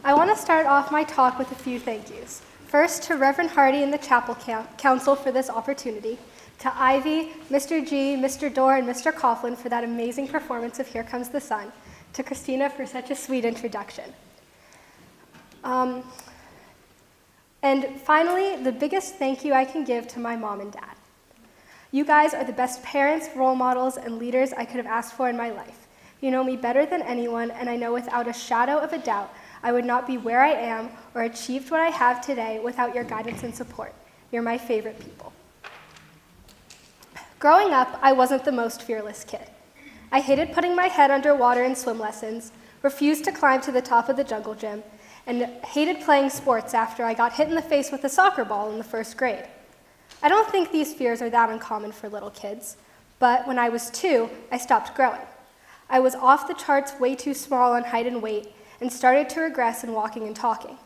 I want to start off my talk with a few thank yous. First, to Reverend Hardy and the Chapel Council for this opportunity, to Ivy, Mr. G, Mr. Dorr, and Mr. Coughlin for that amazing performance of Here Comes the Sun, to Christina for such a sweet introduction. And finally, the biggest thank you I can give to my mom and dad. You guys are the best parents, role models, and leaders I could have asked for in my life. You know me better than anyone, and I know without a shadow of a doubt I would not be where I am or achieved what I have today without your guidance and support. You're my favorite people. Growing up, I wasn't the most fearless kid. I hated putting my head under water in swim lessons, refused to climb to the top of the jungle gym, and hated playing sports after I got hit in the face with a soccer ball in the first grade. I don't think these fears are that uncommon for little kids, but when I was 2, I stopped growing. I was off the charts, way too small on height and weight, and started to regress in walking and talking.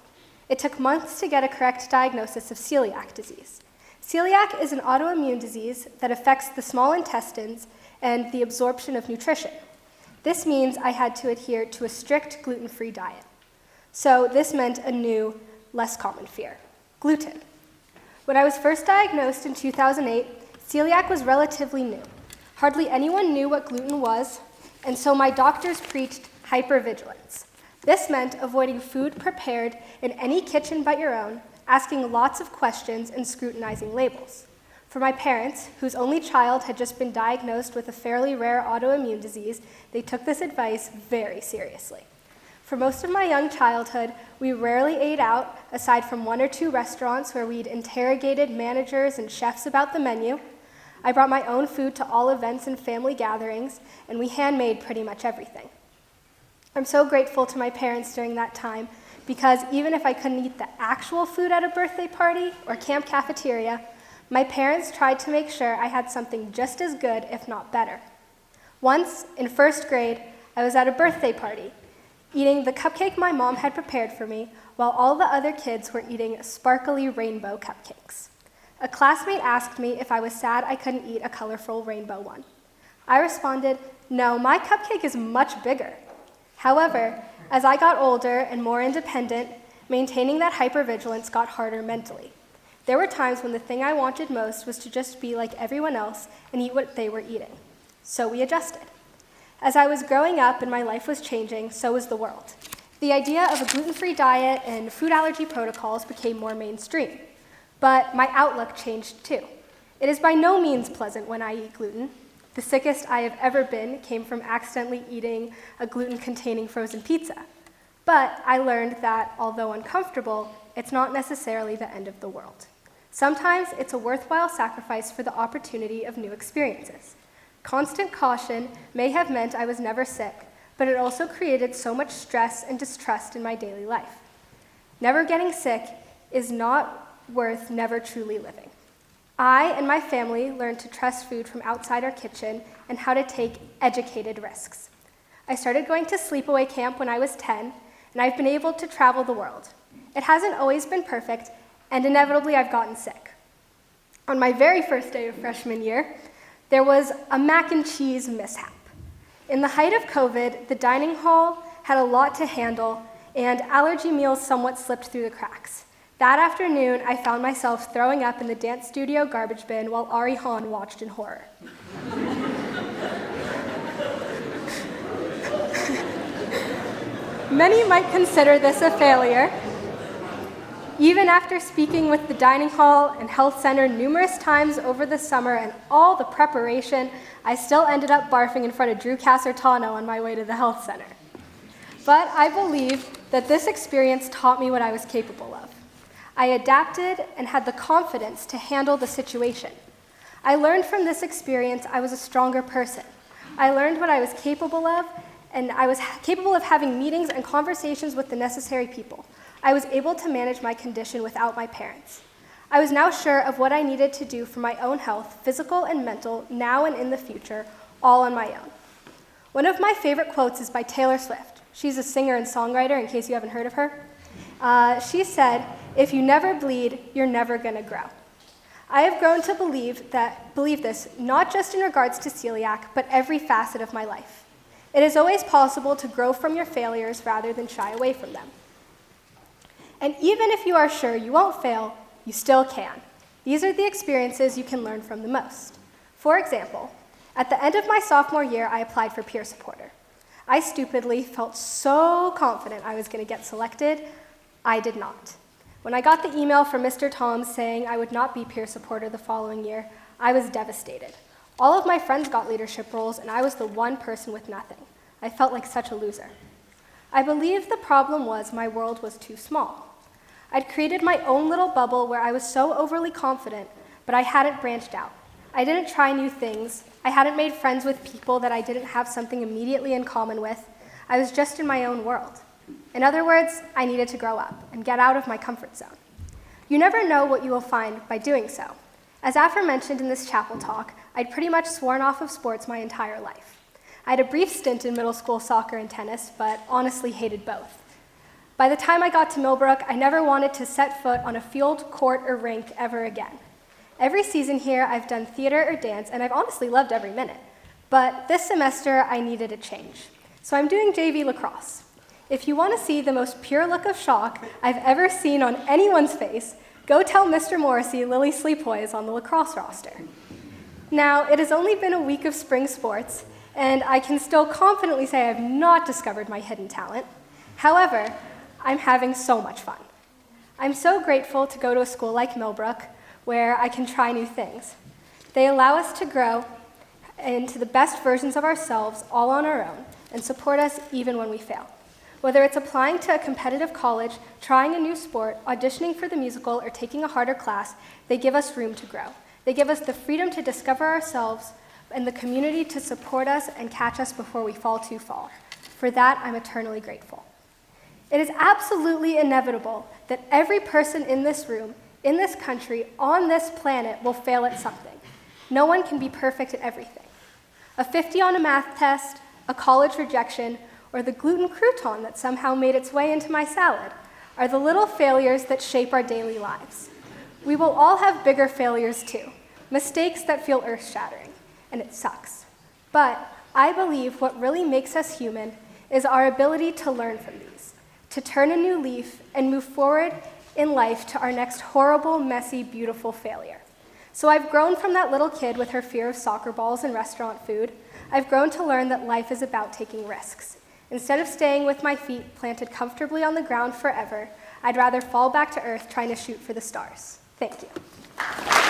It took months to get a correct diagnosis of celiac disease. Celiac is an autoimmune disease that affects the small intestines and the absorption of nutrition. This means I had to adhere to a strict gluten-free diet. So this meant a new, less common fear: gluten. When I was first diagnosed in 2008, celiac was relatively new. Hardly anyone knew what gluten was, and so my doctors preached hypervigilance. This meant avoiding food prepared in any kitchen but your own, asking lots of questions, and scrutinizing labels. For my parents, whose only child had just been diagnosed with a fairly rare autoimmune disease, they took this advice very seriously. For most of my young childhood, we rarely ate out, aside from 1 or 2 restaurants where we'd interrogated managers and chefs about the menu. I brought my own food to all events and family gatherings, and we handmade pretty much everything. I'm so grateful to my parents during that time because even if I couldn't eat the actual food at a birthday party or camp cafeteria, my parents tried to make sure I had something just as good, if not better. Once, in first grade, I was at a birthday party, eating the cupcake my mom had prepared for me while all the other kids were eating sparkly rainbow cupcakes. A classmate asked me if I was sad I couldn't eat a colorful rainbow one. I responded, "No, my cupcake is much bigger." However, as I got older and more independent, maintaining that hypervigilance got harder mentally. There were times when the thing I wanted most was to just be like everyone else and eat what they were eating. So we adjusted. As I was growing up and my life was changing, so was the world. The idea of a gluten-free diet and food allergy protocols became more mainstream. But my outlook changed too. It is by no means pleasant when I eat gluten. The sickest I have ever been came from accidentally eating a gluten-containing frozen pizza. But I learned that, although uncomfortable, it's not necessarily the end of the world. Sometimes it's a worthwhile sacrifice for the opportunity of new experiences. Constant caution may have meant I was never sick, but it also created so much stress and distrust in my daily life. Never getting sick is not worth never truly living. I and my family learned to trust food from outside our kitchen and how to take educated risks. I started going to sleepaway camp when I was 10, and I've been able to travel the world. It hasn't always been perfect, and inevitably I've gotten sick. On my very first day of freshman year, there was a mac and cheese mishap. In the height of COVID, the dining hall had a lot to handle, and allergy meals somewhat slipped through the cracks. That afternoon, I found myself throwing up in the dance studio garbage bin while Ari Hahn watched in horror. Many might consider this a failure. Even after speaking with the dining hall and health center numerous times over the summer and all the preparation, I still ended up barfing in front of Drew Casertano on my way to the health center. But I believe that this experience taught me what I was capable of. I adapted and had the confidence to handle the situation. I learned from this experience I was a stronger person. I learned what I was capable of, and I was capable of having meetings and conversations with the necessary people. I was able to manage my condition without my parents. I was now sure of what I needed to do for my own health, physical and mental, now and in the future, all on my own. One of my favorite quotes is by Taylor Swift. She's a singer and songwriter, in case you haven't heard of her. She said, "If you never bleed, you're never gonna grow." I have grown to believe this not just in regards to celiac, but every facet of my life. It is always possible to grow from your failures rather than shy away from them. And even if you are sure you won't fail, you still can. These are the experiences you can learn from the most. For example, at the end of my sophomore year, I applied for peer supporter. I stupidly felt so confident I was going to get selected. I did not. When I got the email from Mr. Tom saying I would not be peer supporter the following year, I was devastated. All of my friends got leadership roles, and I was the one person with nothing. I felt like such a loser. I believe the problem was my world was too small. I'd created my own little bubble where I was so overly confident, but I hadn't branched out. I didn't try new things. I hadn't made friends with people that I didn't have something immediately in common with. I was just in my own world. In other words, I needed to grow up and get out of my comfort zone. You never know what you will find by doing so. As aforementioned in this chapel talk, I'd pretty much sworn off of sports my entire life. I had a brief stint in middle school soccer and tennis, but honestly hated both. By the time I got to Millbrook, I never wanted to set foot on a field, court, or rink ever again. Every season here, I've done theater or dance, and I've honestly loved every minute. But this semester, I needed a change. So I'm doing JV lacrosse. If you want to see the most pure look of shock I've ever seen on anyone's face, go tell Mr. Morrissey Lily Sleepoy is on the lacrosse roster. Now, it has only been a week of spring sports, and I can still confidently say I have not discovered my hidden talent. However, I'm having so much fun. I'm so grateful to go to a school like Millbrook, where I can try new things. They allow us to grow into the best versions of ourselves all on our own and support us even when we fail. Whether it's applying to a competitive college, trying a new sport, auditioning for the musical, or taking a harder class, they give us room to grow. They give us the freedom to discover ourselves and the community to support us and catch us before we fall too far. For that, I'm eternally grateful. It is absolutely inevitable that every person in this room, in this country, on this planet will fail at something. No one can be perfect at everything. A 50 on a math test, a college rejection, or the gluten crouton that somehow made its way into my salad are the little failures that shape our daily lives. We will all have bigger failures too, mistakes that feel earth-shattering, and it sucks. But I believe what really makes us human is our ability to learn from these, to turn a new leaf and move forward in life to our next horrible, messy, beautiful failure. So I've grown from that little kid with her fear of soccer balls and restaurant food. I've grown to learn that life is about taking risks. Instead of staying with my feet planted comfortably on the ground forever, I'd rather fall back to earth trying to shoot for the stars. Thank you.